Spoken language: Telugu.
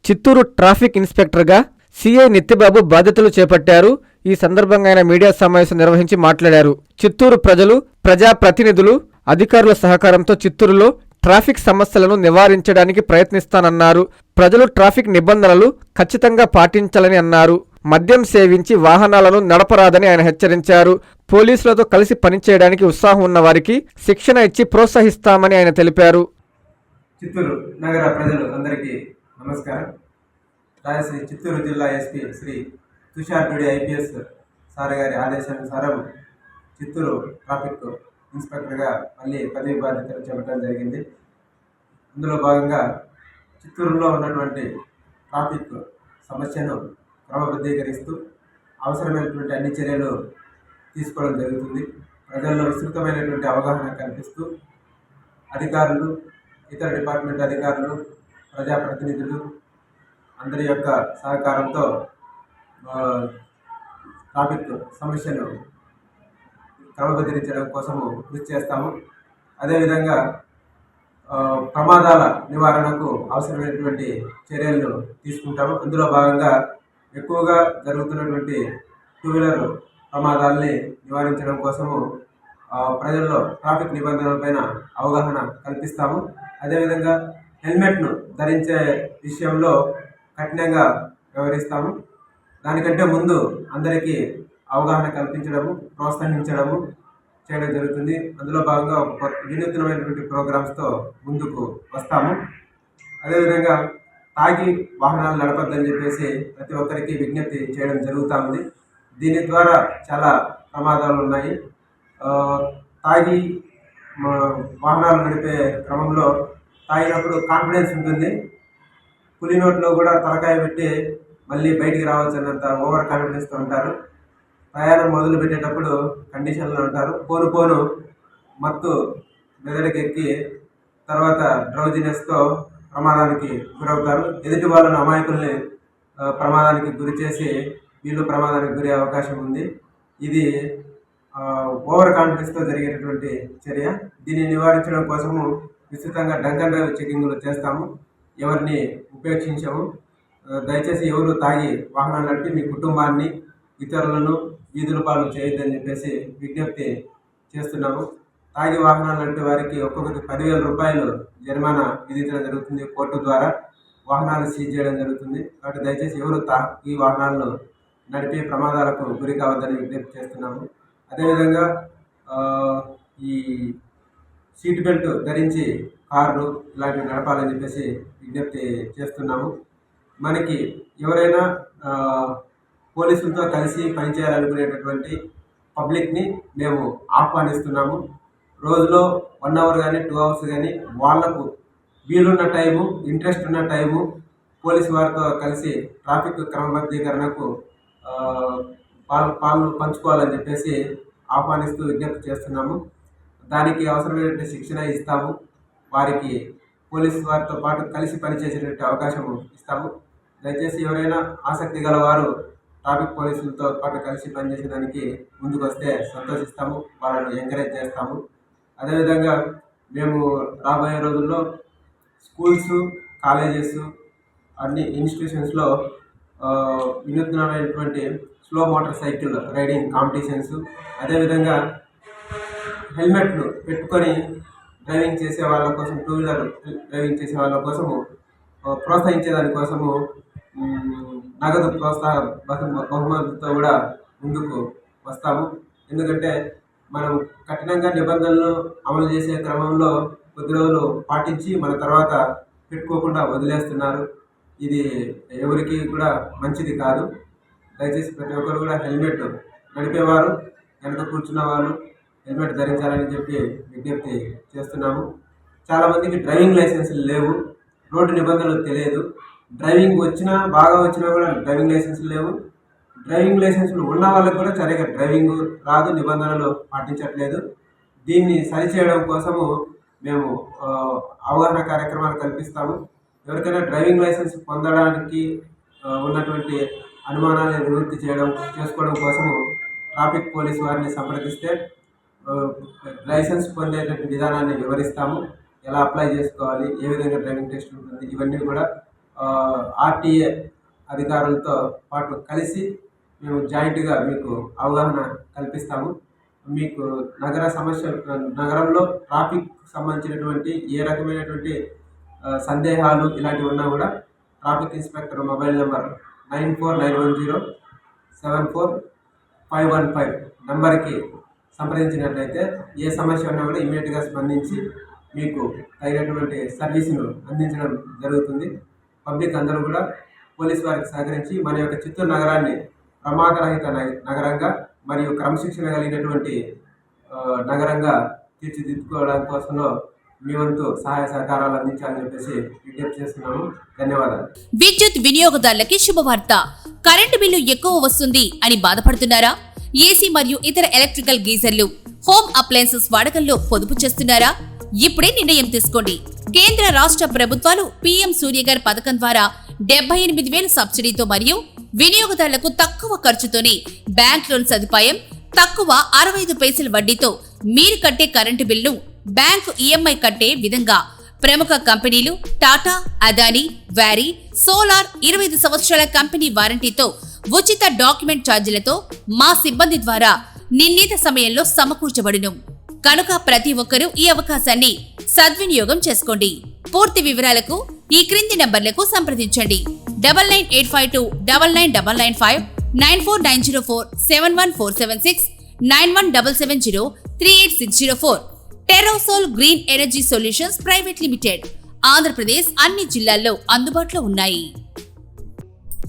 చిత్తూరు ట్రాఫిక్ ఇన్స్పెక్టర్గా సిఐ నిత్యబాబు బాధ్యతలు చేపట్టారు. ఈ సందర్భంగా ఆయన మీడియా సమావేశం నిర్వహించి మాట్లాడారు. చిత్తూరు ప్రజలు, ప్రజాప్రతినిధులు, అధికారుల సహకారంతో చిత్తూరులో ట్రాఫిక్ సమస్యలను నివారించడానికి ప్రయత్నిస్తానన్నారు. ప్రజలు ట్రాఫిక్ నిబంధనలు ఖచ్చితంగా పాటించాలని అన్నారు. మద్యం సేవించి వాహనాలను నడపరాదని ఆయన హెచ్చరించారు. పోలీసులతో కలిసి పనిచేయడానికి ఉత్సాహం ఉన్న వారికి శిక్షణ ఇచ్చి ప్రోత్సహిస్తామని ఆయన తెలిపారు. చిత్తూరు నగర ప్రజలు అందరికీ నమస్కారం. రాయశ్రీ చిత్తూరు జిల్లా SP Shri Tushar Dudi IPS sir గారి ఆదేశానుసారం చిత్తూరు ట్రాఫిక్ ఇన్స్పెక్టర్గా మళ్ళీ పదవి బాధ్యతలు చేపట్టడం జరిగింది. అందులో భాగంగా చిత్తూరులో ఉన్నటువంటి ట్రాఫిక్ సమస్యను క్రమబద్ధీకరిస్తూ అవసరమైనటువంటి అన్ని చర్యలు తీసుకోవడం జరుగుతుంది. ప్రజల్లో విస్తృతమైనటువంటి అవగాహన కల్పిస్తూ అధికారులు, ఇతర డిపార్ట్మెంట్ అధికారులు, ప్రజాప్రతినిధులు అందరి యొక్క సహకారంతో ట్రాఫిక్ సమస్యను క్రమబద్ధీకరించడం కోసము కృషి చేస్తాము. అదేవిధంగా ప్రమాదాల నివారణకు అవసరమైనటువంటి చర్యలను తీసుకుంటాము. అందులో భాగంగా ఎక్కువగా జరుగుతున్నటువంటి టూ వీలర్ ప్రమాదాలని నివారించడం కోసము ప్రజల్లో ట్రాఫిక్ నిబంధనలపైన అవగాహన కల్పిస్తాము. అదేవిధంగా హెల్మెట్ను ధరించే విషయంలో కఠినంగా వ్యవహరిస్తాము. దానికంటే ముందు అందరికీ అవగాహన కల్పించడము, ప్రోత్సహించడము చేయడం జరుగుతుంది. అందులో భాగంగా వినూత్నమైనటువంటి ప్రోగ్రామ్స్తో ముందుకు వస్తాము. అదేవిధంగా తాగి వాహనాలు నడపద్దని చెప్పేసి ప్రతి ఒక్కరికి విజ్ఞప్తి చేయడం జరుగుతూ ఉంది. దీని ద్వారా చాలా ప్రమాదాలు ఉన్నాయి. తాగి వాహనాలు నడిపే క్రమంలో తాగినప్పుడు కాన్ఫిడెన్స్ ఉంటుంది. పులి నోట్లో కూడా తలకాయ పెట్టి మళ్ళీ బయటికి రావచ్చు అన్నంత ఓవర్ కాన్ఫిడెన్స్తో ఉంటారు. ప్రయాణం మొదలు పెట్టేటప్పుడు కండిషన్లో ఉంటారు. పోను మత్తు మెదడుకి ఎక్కి తర్వాత డ్రౌజినెస్తో ప్రమాదానికి గురవుతారు. ఎదుటి వాళ్ళను అమాయకుల్ని ప్రమాదానికి గురి చేసి వీళ్ళు ప్రమాదానికి గురే అవకాశం ఉంది. ఇది ఓవర్ కాన్ఫిడెన్స్తో జరిగేటటువంటి చర్య. దీన్ని నివారించడం కోసము విస్తృతంగా డంకన్ డ్రైవ్ చెకింగ్లు చేస్తాము. ఎవరిని ఉపేక్షించము. దయచేసి ఎవరు తాగి వాహనాలు నడిపి మీ కుటుంబాన్ని, ఇతరులను వీధుల పాలు చేయొద్దని చెప్పేసి విజ్ఞప్తి చేస్తున్నాము. తాగి వాహనాలు నడిపే వారికి ఒక్కొక్కరికి 10,000 రూపాయలు జరిమానా విధించడం జరుగుతుంది. కోర్టు ద్వారా వాహనాలు సీజ్ చేయడం జరుగుతుంది. కాబట్టి దయచేసి ఎవరు తాగి వాహనాలను నడిపి ప్రమాదాలకు గురి కావద్దని విజ్ఞప్తి చేస్తున్నాము. అదేవిధంగా ఈ సీట్ బెల్ట్ ధరించి కార్లు ఇలాంటివి నడపాలని చెప్పేసి విజ్ఞప్తి చేస్తున్నాము. మనకి ఎవరైనా పోలీసులతో కలిసి పనిచేయాలనుకునేటటువంటి పబ్లిక్ని మేము ఆహ్వానిస్తున్నాము. రోజులో 1 అవర్ కానీ 2 అవర్స్ కానీ వాళ్లకు వీలున్న టైము, ఇంట్రెస్ట్ ఉన్న టైము పోలీసు వారితో కలిసి ట్రాఫిక్ క్రమబద్ధీకరణకు పాలు పంచుకోవాలని చెప్పేసి ఆహ్వానిస్తూ విజ్ఞప్తి చేస్తున్నాము. దానికి అవసరమైనటువంటి శిక్షణ ఇస్తాము. వారికి పోలీసు వారితో పాటు కలిసి పనిచేసేటువంటి అవకాశం ఇస్తాము. దయచేసి ఎవరైనా ఆసక్తి గలవారు ట్రాఫిక్ పోలీసులతో పాటు కలిసి పనిచేసేదానికి ముందుకు వస్తే సంతోషిస్తాము. వాళ్ళను ఎంకరేజ్ చేస్తాము. అదేవిధంగా మేము రాబోయే రోజుల్లో స్కూల్స్, కాలేజెస్, అన్ని ఇన్స్టిట్యూషన్స్లో వినూత్నమైనటువంటి slow motorcycle riding competitions, అదేవిధంగా హెల్మెట్లు పెట్టుకొని డ్రైవింగ్ చేసే వాళ్ళ కోసం, టూ వీలర్ డ్రైవింగ్ చేసే వాళ్ళ కోసము ప్రోత్సహించే దానికోసము నగదు ప్రోత్సాహ బహుమతులతో కూడా ముందుకు వస్తాము. ఎందుకంటే మనం కఠినంగా నిబంధనలు అమలు చేసే క్రమంలో కొద్ది రోజులు పాటించి మన తర్వాత పెట్టుకోకుండా వదిలేస్తున్నారు. ఇది ఎవరికి కూడా మంచిది కాదు. దయచేసి ప్రతి ఒక్కరు కూడా హెల్మెట్ నడిపేవారు, వెనక కూర్చున్న వాళ్ళు హెల్మెట్ ధరించాలని చెప్పి విజ్ఞప్తి చేస్తున్నాము. చాలామందికి డ్రైవింగ్ లైసెన్సులు లేవు, రోడ్డు నిబంధనలు తెలియదు. డ్రైవింగ్ బాగా వచ్చినా కూడా డ్రైవింగ్ లైసెన్సులు లేవు. డ్రైవింగ్ లైసెన్సులు ఉన్న వాళ్ళకి కూడా సరిగా డ్రైవింగ్ రాదు, నిబంధనలు పాటించట్లేదు. దీన్ని సరిచేయడం కోసము మేము అవగాహన కార్యక్రమాలు కల్పిస్తాము. ఎవరికైనా డ్రైవింగ్ లైసెన్స్ పొందడానికి ఉన్నటువంటి అనుమానాలను నివృత్తి చేసుకోవడం కోసము ట్రాఫిక్ పోలీస్ వారిని సంప్రదిస్తే లైసెన్స్ పొందేటువంటి విధానాన్ని వివరిస్తాము. ఎలా అప్లై చేసుకోవాలి, ఏ విధంగా డ్రైవింగ్ టెస్ట్ ఉంటుంది, ఇవన్నీ కూడా ఆర్టీఏ అధికారులతో పాటు కలిసి మేము జాయింట్గా మీకు అవగాహన కల్పిస్తాము. మీకు నగరంలో ట్రాఫిక్ సంబంధించినటువంటి ఏ రకమైనటువంటి సందేహాలు ఇలాంటివి ఉన్నా కూడా ట్రాఫిక్ ఇన్స్పెక్టర్ మొబైల్ నెంబర్ 9490074515 నెంబర్కి సంప్రదించినట్లయితే ఏ సమస్య ఉన్నా కూడా ఇమీడియట్గా స్పందించి మీకు తగినటువంటి సర్వీసును అందించడం జరుగుతుంది. పబ్లిక్ అందరూ కూడా పోలీస్ వారికి సహకరించి మన యొక్క చిత్తూరు నగరాన్ని ప్రమాదరహిత నగరంగా మరియు క్రమశిక్షణ కలిగినటువంటి నగరంగా తీర్చిదిద్దుకోవడం కోసంలో మీ వంతు సహాయ సహకారాలు అందించాలని చెప్పేసి విజ్ఞప్తి చేస్తున్నాము. ధన్యవాదాలు. విద్యుత్ వినియోగదారులకి శుభవార్త. కరెంటు బిల్లు ఎక్కువ వస్తుంది అని బాధపడుతున్నారా? ఏసీ మరియు ఇతర ఎలక్ట్రికల్ గీజర్లు, హోమ్ అప్లయన్సెస్ వాడకంలో పొదుపు చేస్తున్నారా? ఇప్పుడే నిర్ణయం తీసుకోండి. కేంద్ర రాష్ట్ర ప్రభుత్వాలు పీఎం సూర్యఘర్ పథకం ద్వారా 78,000 సబ్సిడీతో మరియు వినియోగదారులకు తక్కువ ఖర్చుతోనే బ్యాంక్ లోన్ సదుపాయం, తక్కువ 65 పైసల వడ్డీతో మీరు కట్టే కరెంటు బిల్లు బ్యాంకు ఈఎంఐ కట్టే విధంగా ప్రముఖ కంపెనీలు టాటా, అదానీ, వ్యారీ, సోలార్ 25 సంవత్సరాల కంపెనీ వారంటీతో ఉచిత డాక్యుమెంట్ ఛార్జీలతో మా సిబ్బంది ద్వారా నిర్ణీత సమయంలో సమకూర్చబడును. కనుక ప్రతి ఒక్కరూ ఈ అవకాశాన్ని సద్వినియోగం చేసుకోండి. పూర్తి వివరాలకు ఈ క్రింది నంబర్లకు సంప్రదించండి. 9985299995, 9490471476, 9177038604. Terosol green energy solutions private limited. Andhra Pradesh అన్ని జిల్లాల్లో అందుబాటులో ఉన్నాయి.